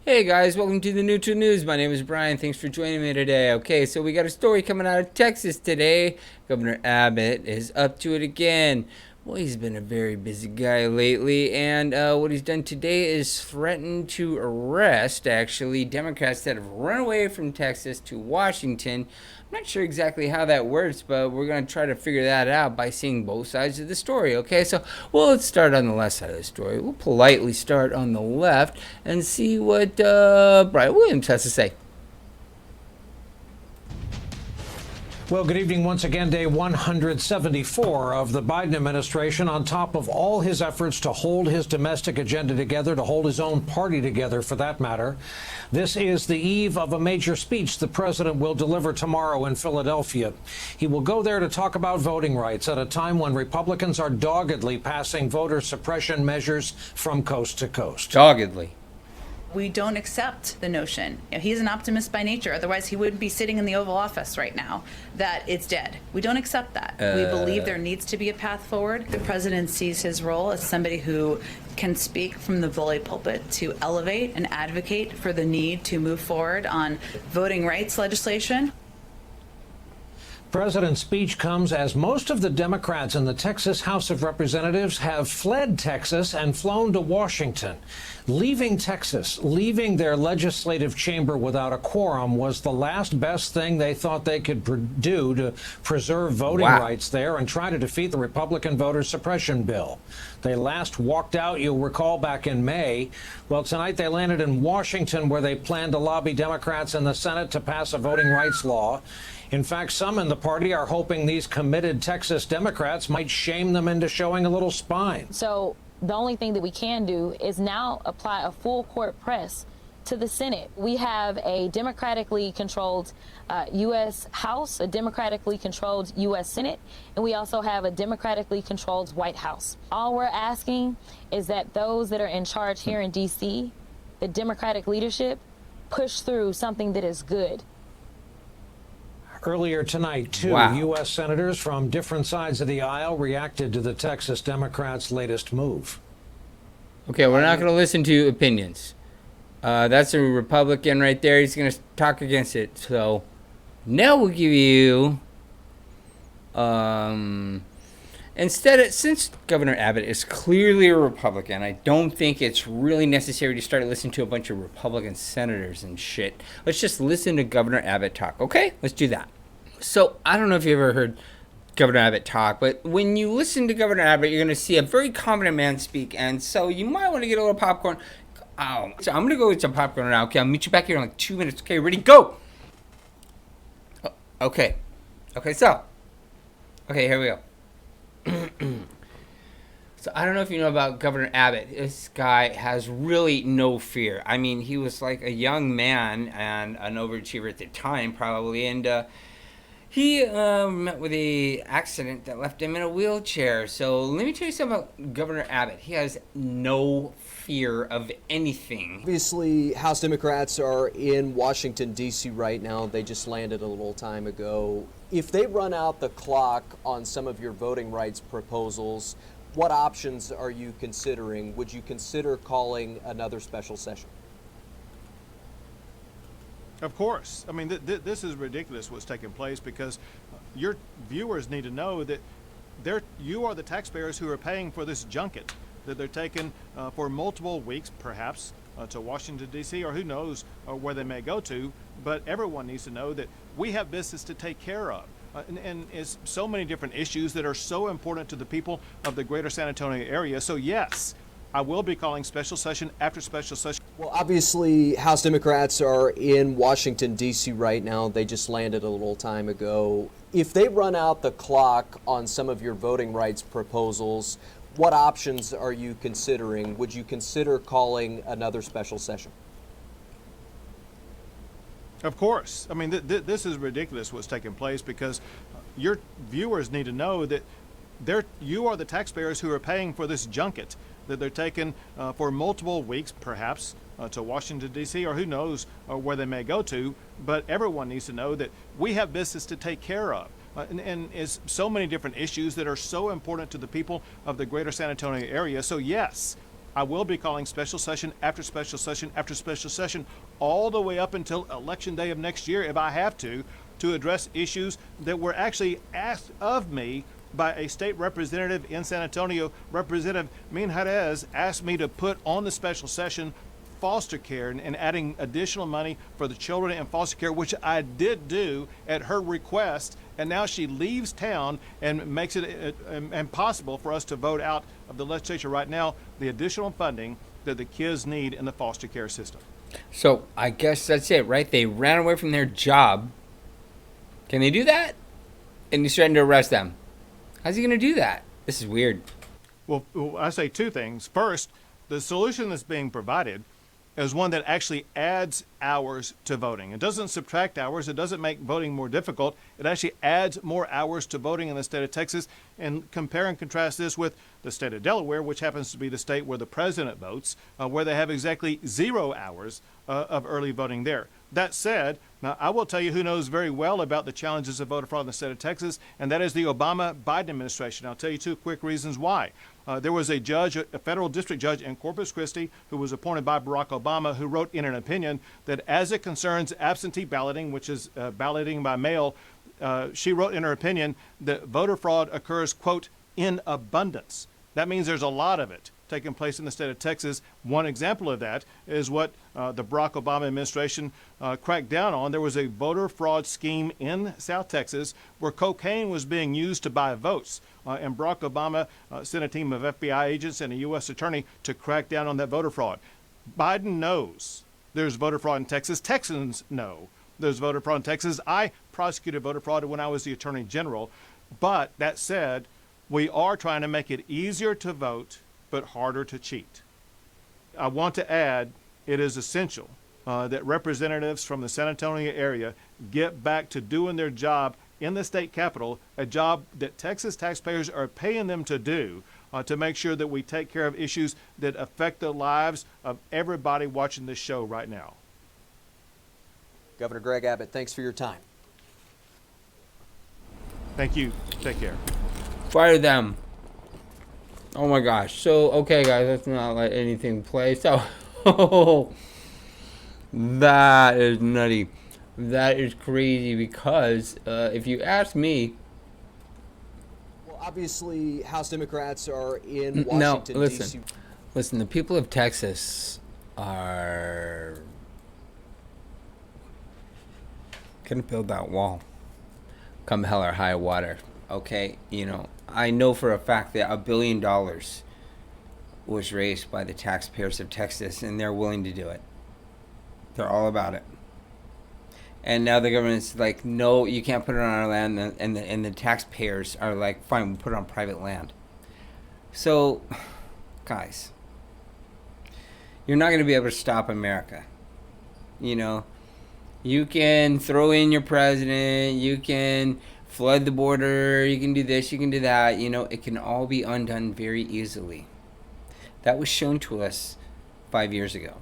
Hey guys, welcome to the New to News. My name is Brian. Thanks for joining me today. Okay, so we got a story coming out of Texas today. Governor Abbott is up to it again. Well, he's been a very busy guy lately, and what he's done today is threatened to arrest, actually, Democrats that have run away from Texas to Washington. I'm not sure exactly how that works, but we're going to try to figure that out by seeing both sides of the story, okay? So, well, let's start on the left side of the story. We'll politely start on the left and see what Brian Williams has to say. Well, good evening once again. Day 174 of the Biden administration, on top of all his efforts to hold his domestic agenda together, to hold his own party together, for that matter. This is the eve of a major speech the president will deliver tomorrow in Philadelphia. He will go there to talk about voting rights at a time when Republicans are doggedly passing voter suppression measures from coast to coast. Doggedly. We don't accept the notion, he's an optimist by nature, otherwise he wouldn't be sitting in the Oval Office right now, that it's dead. We don't accept that. We believe there needs to be a path forward. The president sees his role as somebody who can speak from the bully pulpit to elevate and advocate for the need to move forward on voting rights legislation. President's speech comes as most of the Democrats in the Texas House of Representatives have fled Texas and flown to Washington. Leaving Texas, leaving their legislative chamber without a quorum was the last best thing they thought they could do to preserve voting rights there and try to defeat the Republican voter suppression bill. They last walked out, you'll recall, back in May. Well, tonight they landed in Washington, where they plan to lobby Democrats in the Senate to pass a voting rights law. In fact, some in the party are hoping these committed Texas Democrats might shame them into showing a little spine. So the only thing that we can do is now apply a full court press to the Senate. We have a democratically controlled U.S. House, a democratically controlled U.S. Senate, and we also have a democratically controlled White House. All we're asking is that those that are in charge here in D.C., the Democratic leadership, push through something that is good. Earlier tonight, two U.S. senators from different sides of the aisle reacted to the Texas Democrats' latest move. Okay, we're not going to listen to opinions. That's a Republican right there. He's going to talk against it. So now we'll give you, since Governor Abbott is clearly a Republican, I don't think it's really necessary to start listening to a bunch of Republican senators and shit. Let's just listen to Governor Abbott talk, okay? Let's do that. So I don't know if you ever heard Governor Abbott talk, but when you listen to Governor Abbott, you're going to see a very confident man speak, and so you might want to get a little popcorn. So I'm going to go get some popcorn now. Okay, I'll meet you back here in like 2 minutes. Okay, ready? Go! Okay, so. Okay, here we go. So I don't know if you know about Governor Abbott. This guy has really no fear. I mean, he was like a young man and an overachiever at the time, probably, and he met with a accident that left him in a wheelchair. So let me tell you something about Governor Abbott. He has no fear of anything. Obviously, House Democrats are in Washington, D.C. right now. They just landed a little time ago. If they run out the clock on some of your voting rights proposals, what options are you considering? Would you consider calling another special session? Of course. I mean, this is ridiculous what's taking place, because your viewers need to know that you are the taxpayers who are paying for this junket that they're taking for multiple weeks, perhaps, to Washington, D.C., or who knows where they may go to. But everyone needs to know that we have business to take care of. And it's so many different issues that are so important to the people of the greater San Antonio area. So, yes, I will be calling special session after special session. Well, obviously, House Democrats are in Washington, D.C. right now. They just landed a little time ago. If they run out the clock on some of your voting rights proposals, what options are you considering? Would you consider calling another special session? Of course. I mean, this is ridiculous what's taking place, because your viewers need to know that you are the taxpayers who are paying for this junket that they're taking for multiple weeks, perhaps, to Washington, D.C., or who knows where they may go to. But everyone needs to know that we have business to take care of. and is so many different issues that are so important to the people of the greater San Antonio area. So yes, I will be calling special session after special session after special session all the way up until election day of next year if I have to address issues that were actually asked of me by a state representative in San Antonio. Representative Min Jerez asked me to put on the special session foster care and adding additional money for the children in foster care, which I did do at her request. And now she leaves town and makes it impossible for us to vote out of the legislature right now the additional funding that the kids need in the foster care system. So I guess that's it, right? They ran away from their job. Can they do that? And he's threatened to arrest them. How's he going to do that? This is weird. Well, I say two things. First, the solution that's being provided is one that actually adds hours to voting. It doesn't subtract hours. It doesn't make voting more difficult. It actually adds more hours to voting in the state of Texas. And compare and contrast this with the state of Delaware, which happens to be the state where the president votes, where they have exactly 0 hours of early voting there. That said, now I will tell you who knows very well about the challenges of voter fraud in the state of Texas, and that is the Obama-Biden administration. I'll tell you 2 quick reasons why. There was a judge, a federal district judge in Corpus Christi, who was appointed by Barack Obama, who wrote in an opinion that as it concerns absentee balloting, which is balloting by mail, she wrote in her opinion that voter fraud occurs, quote, in abundance. That means there's a lot of it taking place in the state of Texas. One example of that is what the Barack Obama administration cracked down on. There was a voter fraud scheme in South Texas where cocaine was being used to buy votes. And Barack Obama sent a team of FBI agents and a U.S. attorney to crack down on that voter fraud. Biden knows there's voter fraud in Texas. Texans know there's voter fraud in Texas. I prosecuted voter fraud when I was the attorney general. But that said, we are trying to make it easier to vote, but harder to cheat. I want to add, it is essential that representatives from the San Antonio area get back to doing their job in the state capitol, a job that Texas taxpayers are paying them to do, to make sure that we take care of issues that affect the lives of everybody watching this show right now. Governor Greg Abbott, thanks for your time. Thank you. Take care. Fire them. Oh my gosh. So, okay, guys, let's not let anything play. So, that is nutty. That is crazy because if you ask me. Well, obviously, House Democrats are in Washington, D.C. Listen, the people of Texas are going to build that wall come hell or high water. Okay, you know, I know for a fact that $1 billion was raised by the taxpayers of Texas, and they're willing to do it. They're all about it. And now the government's like, no, you can't put it on our land, and the taxpayers are like, fine, we'll put it on private land. So, guys, you're not going to be able to stop America. You know, you can throw in your president, you can flood the border, you can do this, you can do that. You know, it can all be undone very easily. That was shown to us 5 years ago.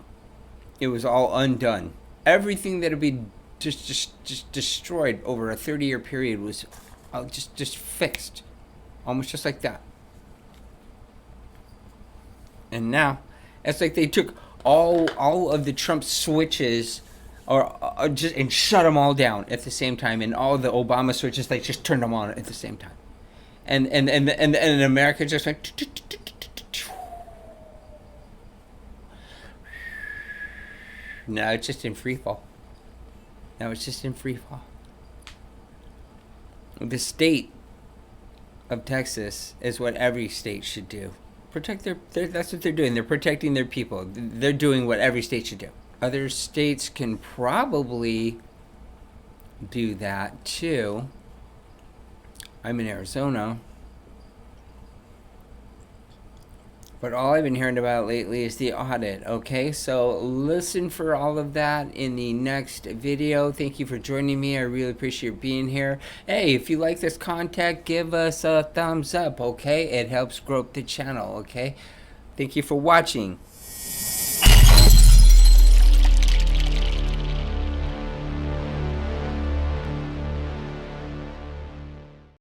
It was all undone. Everything that had been just destroyed over a 30-year period was just fixed, almost just like that. And now it's like they took all of the Trump switches or just and shut them all down at the same time, and all the Obama switches, they just turned them on at the same time, and America just went. Now it's just in free fall. The state of Texas is what every state should do. Protect their that's what they're doing. They're protecting their people. They're doing what every state should do. Other states can probably do that too. I'm in Arizona. But all I've been hearing about lately is the audit, okay? So listen for all of that in the next video. Thank you for joining me. I really appreciate being here. Hey, if you like this content, give us a thumbs up, okay? It helps grow the channel, okay? Thank you for watching.